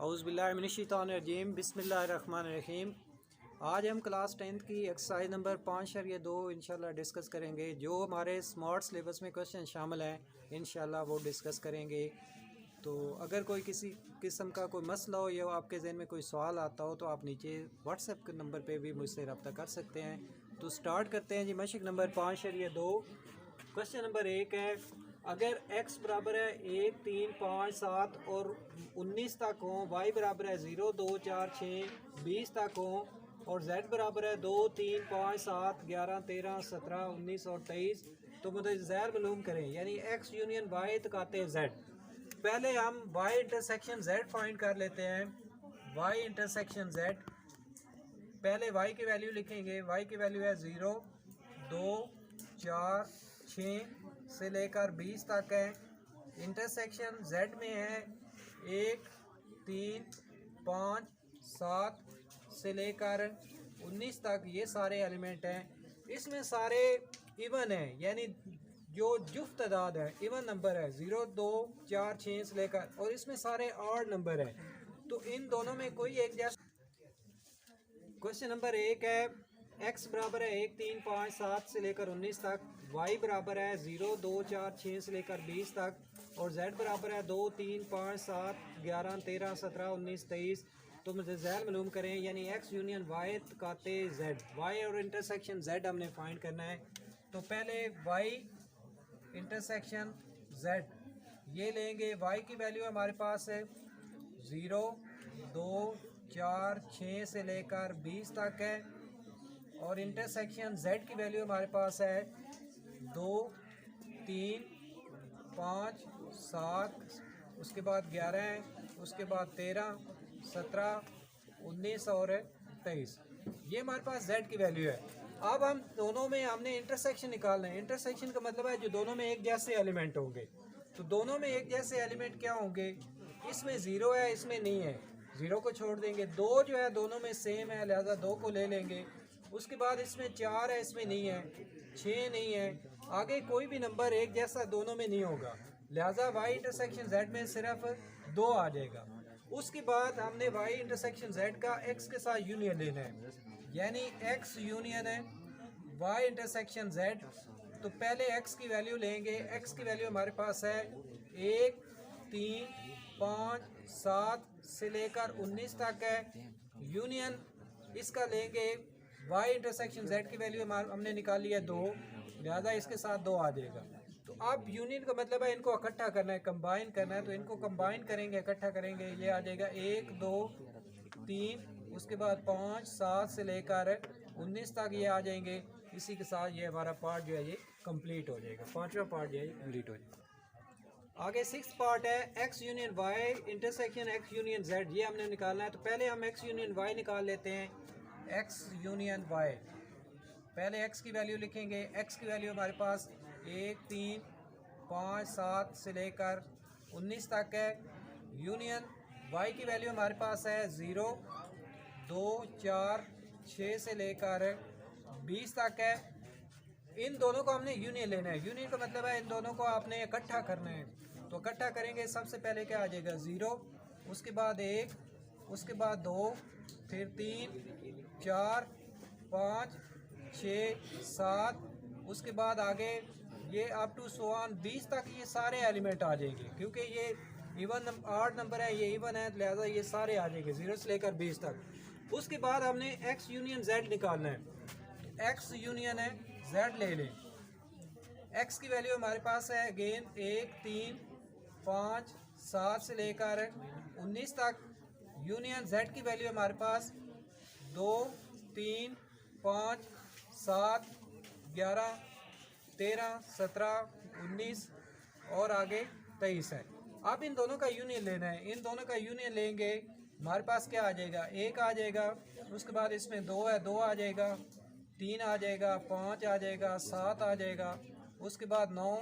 औज़ुबिल्लाहिमिनश्शैतानिर्रजीम बिस्मिल्लाहिर्रहमानिर्रहीम। आज हम क्लास 10th की एक्सरसाइज नंबर 5.2 इंशाल्लाह डिस्कस करेंगे। जो हमारे स्मार्ट सिलेबस में क्वेश्चन शामिल हैं इंशाल्लाह वो डिस्कस करेंगे। तो अगर कोई किसी किस्म का कोई मसला हो या आपके जहन में कोई सवाल आता हो तो आप नीचे व्हाट्सएप के नंबर पे भी मुझसे रब्ता कर सकते हैं। तो स्टार्ट करते हैं जी। मशक नंबर 5.2 क्वेश्चन नंबर 1 है, अगर x बराबर है 1, 3, 5, 7 और 19 तक हो, y बराबर है 0, 2, 4, 6, 20 तक हो और z बराबर है 2, 3, 5, 7, 11, 13, 17, 19 और 23, तो मुतज़ैर मालूम करें। यानी x यूनियन y तकाते z। पहले हम y इंटरसेक्शन z फाइंड कर लेते हैं। y इंटरसेक्शन z, पहले y की वैल्यू लिखेंगे। y की वैल्यू है 0, 2, 4, 6 से लेकर 20 तक है। इंटरसेक्शन z में है 1, 3, 5, 7 से लेकर 19 तक, ये सारे एलिमेंट हैं। इसमें सारे इवन हैं, यानी जो जुफ्त तादाद है, इवन नंबर है 0, 2, 4, 6 से लेकर, और इसमें सारे ऑड नंबर हैं। तो इन दोनों में कोई एक जैसा। क्वेश्चन नंबर 1 है, x बराबर है 1, 3, 5, 7 से लेकर 19 तक, y बराबर है 0, 2, 4, 6 से लेकर 20 तक और z बराबर है 2, 3, 5, 7, 11, 13, 17, 19, 23, तो मुतज़ैर मालूम करें। यानी x union y तकाते z, y और इंटरसेक्शन z हमने फाइंड करना है। तो पहले y इंटरसेक्शन z ये लेंगे। y की वैल्यू हमारे पास है 0, 2, 4, 6 से लेकर 20 तक है और इंटरसेक्शन z की वैल्यू हमारे पास है 2, 3, 5, 7, उसके बाद 11 है, उसके बाद 13, 17, 19 और 23, ये हमारे पास z की वैल्यू है। अब हम दोनों में हमने इंटरसेक्शन निकालना है। इंटरसेक्शन का मतलब है जो दोनों में एक जैसे एलिमेंट होंगे। तो दोनों में एक जैसे एलिमेंट क्या होंगे? इसमें 0 है, इसमें नहीं है, 0 को छोड़ देंगे। 2 जो है दोनों में सेम है, लिहाजा 2 को ले लेंगे। उसके बाद इसमें 4 है, इसमें नहीं है, 6 नहीं है, आगे कोई भी नंबर एक जैसा दोनों में नहीं होगा, लिहाजा y इंटरसेक्शन z में सिर्फ 2 आ जाएगा। उसके बाद हमने y इंटरसेक्शन z का x के साथ यूनियन लेना है, यानी x यूनियन है y इंटरसेक्शन z। तो पहले x की वैल्यू लेंगे। x की वैल्यू हमारे पास है 1, 3, 5, 7 से लेकर 19 तक है। यूनियन इसका लेंगे, y इंटरसेक्शन z की वैल्यू हमने निकाली है 2, लिहाजा इसके साथ 2 आ जाएगा। तो अब यूनियन का मतलब है इनको इकट्ठा करना है, कंबाइन करना है। तो इनको कंबाइन करेंगे, इकट्ठा करेंगे, ये आ जाएगा 1, 2, 3, उसके बाद 5, 7 से लेकर 19 तक ये आ जाएंगे। इसी के साथ ये हमारा पार्ट जो है ये कंप्लीट हो जाएगा, पांचवा पार्ट जो है ये कंप्लीट हो जाएगा। आगे 6th पार्ट है x union y intersection x union z, ये हमने निकालना है। तो पहले हम x यूनियन y निकाल लेते हैं। x यूनियन y, पहले x की वैल्यू लिखेंगे। x की वैल्यू हमारे पास 1, 3, 5, 7 से लेकर 19 तक है। यूनियन y की वैल्यू हमारे पास है 0, 2, 4, 6 से लेकर 20 तक है। इन दोनों को हमने यूनियन लेना है। यूनियन का मतलब है इन दोनों को आपने इकट्ठा करना है। तो इकट्ठा करेंगे, सबसे पहले क्या आ जाएगा 0, उसके बाद 1, उसके बाद 2, फिर 3, 4, 5, 6, 7, उसके बाद आगे ये अप टू 20 तक ये सारे एलिमेंट आ जाएंगे, क्योंकि ये इवन आठ नंबर है, ये इवन है, लिहाजा ये सारे आ जाएंगे 0 से लेकर 20 तक। उसके बाद हमने x यूनियन z निकालना है। x यूनियन है z ले लें। x की वैल्यू हमारे पास है अगेन 1, 3, 5, 7 से लेकर 19 तक। यूनियन z की वैल्यू हमारे पास 2, 3, 5, 7, 11, 13, 17, 19 और आगे 23 है। अब इन दोनों का यूनियन लेना है। इन दोनों का यूनियन लेंगे, हमारे पास क्या आ जाएगा 1 आ जाएगा, उसके बाद इसमें 2 है, 2 आ जाएगा, 3 आ जाएगा, 5 आ जाएगा, 7 आ जाएगा, उसके बाद 9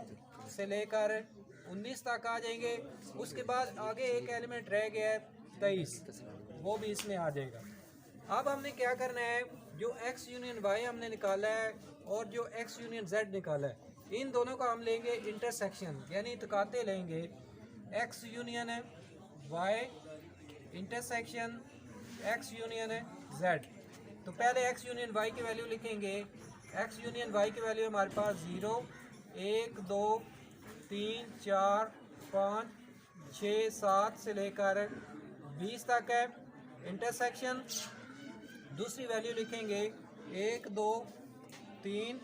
से लेकर 19 तक आ जाएंगे। उसके बाद आगे एक एलिमेंट रह गया है 23, वो भी इसमें आ जाएगा। अब हमने क्या करना है, जो x यूनियन y हमने निकाला है और जो x यूनियन z निकाला है, इन दोनों का हम लेंगे इंटरसेक्शन, यानी तकाते लेंगे। x यूनियन है y intersection x union Z. तो पहले एक्स यूनियन वाई की वैल्यू लिखेंगे। एक्स यूनियन वाई की वैल्यू हमारे पास 0, 1, 2, 3, 4, 5, 6, 7 से लेकर 20 तक है। इंटरसेक्शन दूसरी वैल्यू लिखेंगे 1, 2, 3,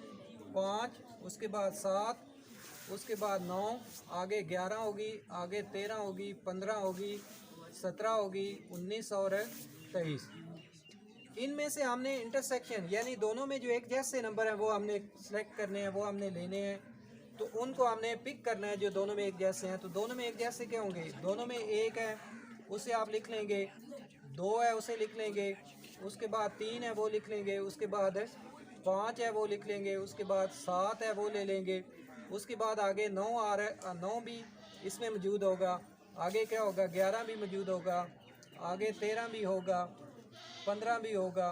5, उसके बाद 7, उसके बाद 9, आगे 11 होगी, आगे 13 होगी, 15 होगी, 17 होगी, 19 और 23। इनमें से हमने इंटरसेक्शन यानी दोनों में जो एक जैसे नंबर हैं वो हमने सेलेक्ट करने हैं, वो हमने लेने हैं। तो उनको हमने पिक करना है जो दोनों में एक जैसे हैं। तो दोनों में एक जैसे क्या होंगे? दोनों में 1 है उसे आप लिख लेंगे, 2 है उसे लिख लेंगे, उसके बाद 3 है वो लिख लेंगे, उसके बाद 5 है वो लिख लेंगे, उसके बाद 7 है वो ले लेंगे, उसके बाद आगे 9 आ रहा है, 9 भी इसमें मौजूद होगा, आगे क्या होगा 11 भी मौजूद होगा, आगे 13 भी होगा, 15 भी होगा,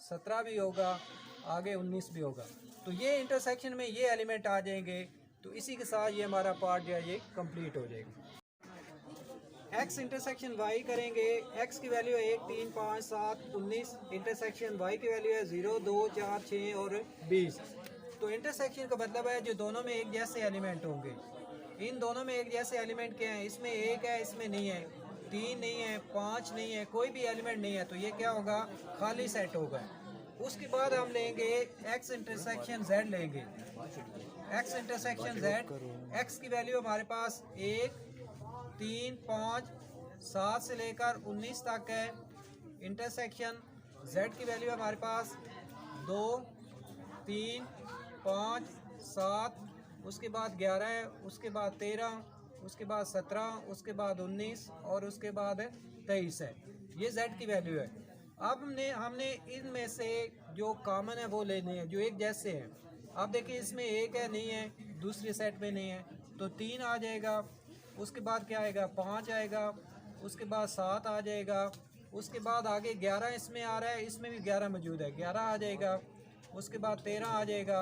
17 भी होगा, आगे 19 भी होगा। तो ये इंटरसेक्शन में ये एलिमेंट आ जाएंगे। तो इसी के साथ ये हमारा पार्ट जो है ये कंप्लीट हो जाएगा। एक्स इंटरसेक्शन वाई करेंगे। एक्स की वैल्यू है 1, 3, 5, 7, 19। इंटरसेक्शन वाई की वैल्यू है 0, 2, 4, 6 और 20। तो इंटरसेक्शन का मतलब है जो दोनों में एक जैसे एलिमेंट होंगे। इन दोनों में एक जैसे एलिमेंट क्या है? इसमें 1 है, इसमें नहीं है, 3 नहीं है, 5 नहीं है, कोई भी एलिमेंट नहीं है। तो ये क्या होगा? खाली सेट होगा। उसके बाद हम लेंगे एक्स इंटरसेक्शन जेड लेंगे। एक्स इंटरसेक्शन जेड, एक्स की वैल्यू हमारे पास 1, 3, 5, 7 से लेकर 19 तक है। इंटरसेक्शन जेड की वैल्यू हमारे पास 2, 3, 5, 7, उसके बाद 11 है, उसके बाद 13, उसके बाद 17, उसके बाद 19 और उसके बाद 23 है। ये जेड की वैल्यू है। अब हमने इनमें से जो कॉमन है वो लेने हैं, जो एक जैसे हैं। आप देखिए इसमें 1 है, नहीं है, दूसरे सेट में नहीं है, तो 3 आ जाएगा। उसके बाद क्या आएगा? 5 आएगा, उसके बाद 7 आ जाएगा, उसके बाद आगे 11 इसमें आ रहा है, इसमें भी 11 मौजूद है, 11 आ जाएगा, उसके बाद 13 आ जाएगा,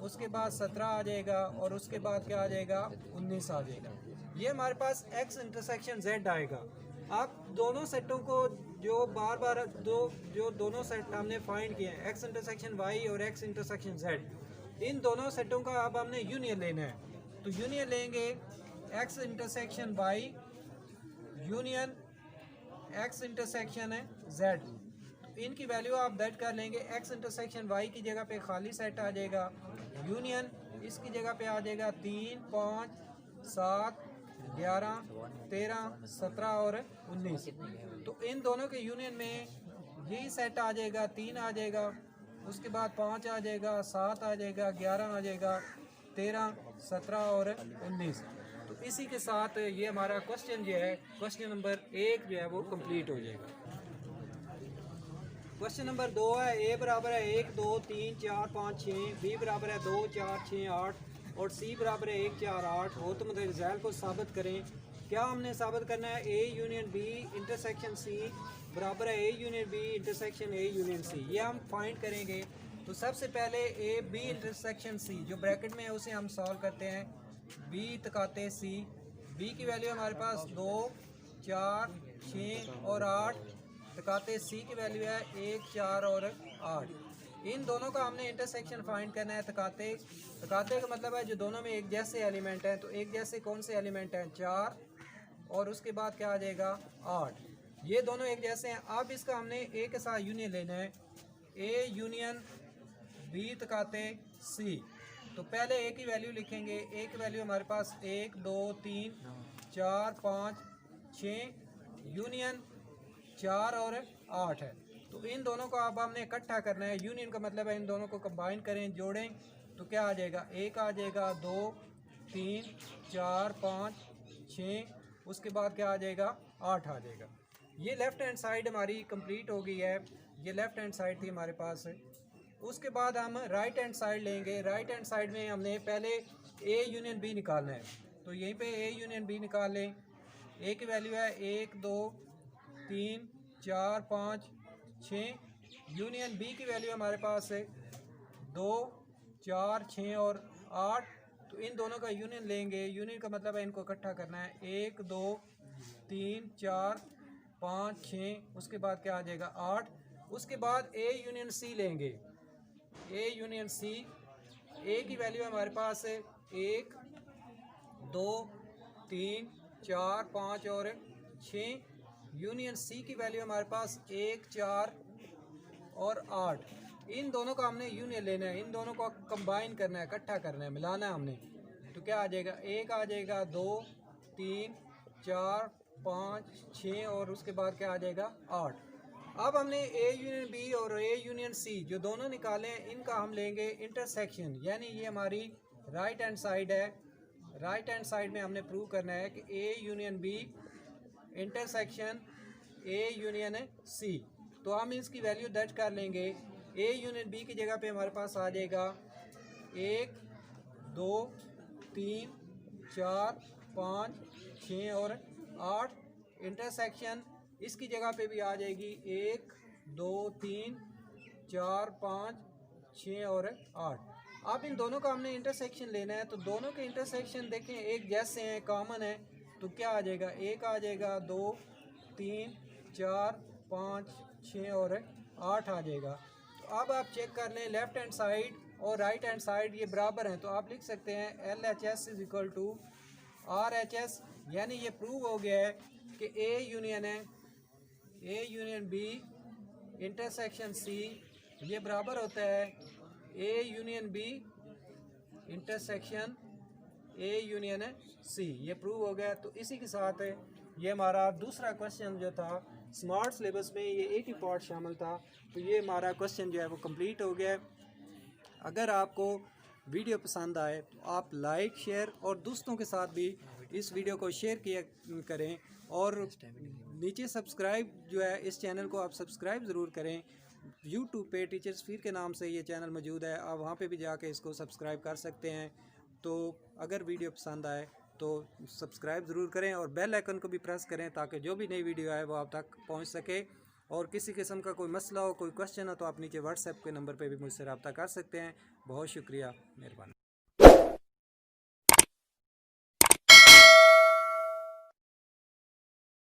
उसके बाद 17 आ जाएगा और उसके बाद क्या आ जाएगा? 19 आ जाएगा। ये हमारे पास एक्स इंटरसेक्शन जेड आएगा। आप दोनों सेटों को जो बार बार जो दोनों सेट हमने फाइंड किए हैं, एक्स इंटरसेक्शन वाई और एक्स इंटरसेक्शन जेड, इन दोनों सेटों का अब हमने यूनियन लेना है। तो यूनियन लेंगे X intersection Y union X intersection है जेड। तो इनकी वैल्यू आप दैट कर लेंगे। एक्स इंटरसेक्शन वाई की जगह पे खाली सेट आ जाएगा, यूनियन इसकी जगह पे आ जाएगा 3, 5, 7, 11, 13, 17 और 19। तो इन दोनों के यूनियन में यही सेट आ जाएगा, 3 आ जाएगा, उसके बाद 5 आ जाएगा, 7 आ जाएगा, 11 आ जाएगा, 13, 17 और 19। तो इसी के साथ ये हमारा क्वेश्चन जो है, क्वेश्चन नंबर 1 जो है वो कंप्लीट हो जाएगा। क्वेश्चन नंबर 2 है, ए बराबर है 1, 2, 3, 4, 5, 6, बी बराबर है 2, 4, 6, 8 और सी बराबर है 1, 4, 8 हो। तो मतलब रिजल्ट को साबित करें। क्या हमने साबित करना है? A union B intersection C बराबर है A union B intersection A union C. ये हम फाइंड करेंगे। तो सबसे पहले ए बी इंटरसेक्शन सी जो ब्रैकेट में है उसे हम सॉल्व करते हैं। बी तकाते सी, बी की वैल्यू हमारे पास 2, 4, 6 और 8, तकाते सी की वैल्यू है 1, 4 और 8। इन दोनों का हमने इंटरसेक्शन फाइंड करना है। तकाते का मतलब है जो दोनों में एक जैसे एलिमेंट हैं। तो एक जैसे कौन से एलिमेंट हैं? 4 और उसके बाद क्या आ जाएगा? 8। ये दोनों एक जैसे हैं। अब इसका हमने ए के साथ यूनियन लेना है। ए यूनियन बी तकाते सी। तो पहले ए की वैल्यू लिखेंगे। ए की वैल्यू हमारे पास 1, 2, 3, 4, 5, 6 यूनियन 4 और 8 है। तो इन दोनों को अब हमने इकट्ठा करना है। यूनियन का मतलब है इन दोनों को कंबाइन करें, जोड़ें। तो क्या आ जाएगा? 1 आ जाएगा, 2, 3, 4, 5, 6, उसके बाद क्या आ जाएगा? 8 आ जाएगा। ये लेफ़्ट हैंड साइड हमारी कंप्लीट हो गई है। ये लेफ़्ट हैंड साइड थी हमारे पास। उसके बाद हम राइट हैंड साइड लेंगे। राइट हैंड साइड में हमने पहले ए यूनियन बी निकालना है। तो यहीं पे ए यूनियन बी निकाल लें। ए की वैल्यू है 1, 2, 3, 4, 5, 6। यूनियन बी की वैल्यू हमारे पास है 2, 4, 6 और 8। तो इन दोनों का यूनियन लेंगे। यूनियन का मतलब है इनको इकट्ठा करना है। 1, 2, 3, 4, 5 6, उसके बाद क्या आ जाएगा 8। उसके बाद ए यूनियन सी लेंगे, ए यूनियन सी। ए की वैल्यू हमारे पास है 1 2 3 4 5 और 6। यूनियन सी की वैल्यू हमारे पास 1 4 और 8। इन दोनों का हमने यूनियन लेना है, इन दोनों को कंबाइन करना है, इकट्ठा करना है, मिलाना है हमने। तो क्या आ जाएगा, एक आ जाएगा 2 3 4 5 6 और उसके बाद क्या आ जाएगा 8। अब हमने ए यूनियन बी और ए यूनियन सी जो दोनों निकाले हैं, इनका हम लेंगे इंटरसेक्शन, यानी ये हमारी राइट हैंड साइड है। राइट हैंड साइड में हमने प्रूव करना है कि A union B intersection A union C. तो हम इसकी वैल्यू दर्ज कर लेंगे। ए यूनियन बी की जगह पे हमारे पास आ जाएगा 1 2 3 4 5 6 और 8। इंटरसेक्शन इसकी जगह पे भी आ जाएगी 1 2 3 4 5 6 और 8। अब इन दोनों का हमने इंटरसेक्शन लेना है, तो दोनों के इंटरसेक्शन देखें एक जैसे हैं, कॉमन है। तो क्या आ जाएगा, एक आ जाएगा 2 3 4 5 6 और 8 आ जाएगा। तो अब आप चेक कर लें, लेफ्ट हैंड साइड और राइट हैंड साइड ये बराबर हैं, तो आप लिख सकते हैं LHS is equal to RHS। यानी ये प्रूव हो गया है कि ए यूनियन है A union B intersection C ये बराबर होता है A union B intersection A union C. ये प्रूव हो गया। तो इसी के साथ ये हमारा दूसरा क्वेश्चन जो था स्मार्ट सिलेबस में, ये एक ही पार्ट शामिल था, तो ये हमारा क्वेश्चन जो है वो कंप्लीट हो गया है। अगर आपको वीडियो पसंद आए तो आप लाइक शेयर और दोस्तों के साथ भी इस वीडियो को शेयर किया करें, और नीचे सब्सक्राइब जो है इस चैनल को आप सब्सक्राइब ज़रूर करें। यूट्यूब पे टीचर्स फीर के नाम से ये चैनल मौजूद है, आप वहाँ पे भी जाके इसको सब्सक्राइब कर सकते हैं। तो अगर वीडियो पसंद आए तो सब्सक्राइब ज़रूर करें और बेल आइकन को भी प्रेस करें ताकि जो भी नई वीडियो आए वो आप तक पहुँच सके। और किसी किस्म का कोई मसला हो, कोई क्वेश्चन हो, तो आप नीचे व्हाट्सएप के नंबर पे भी मुझसे रब्ता कर सकते हैं। बहुत शुक्रिया, मेहरबानी।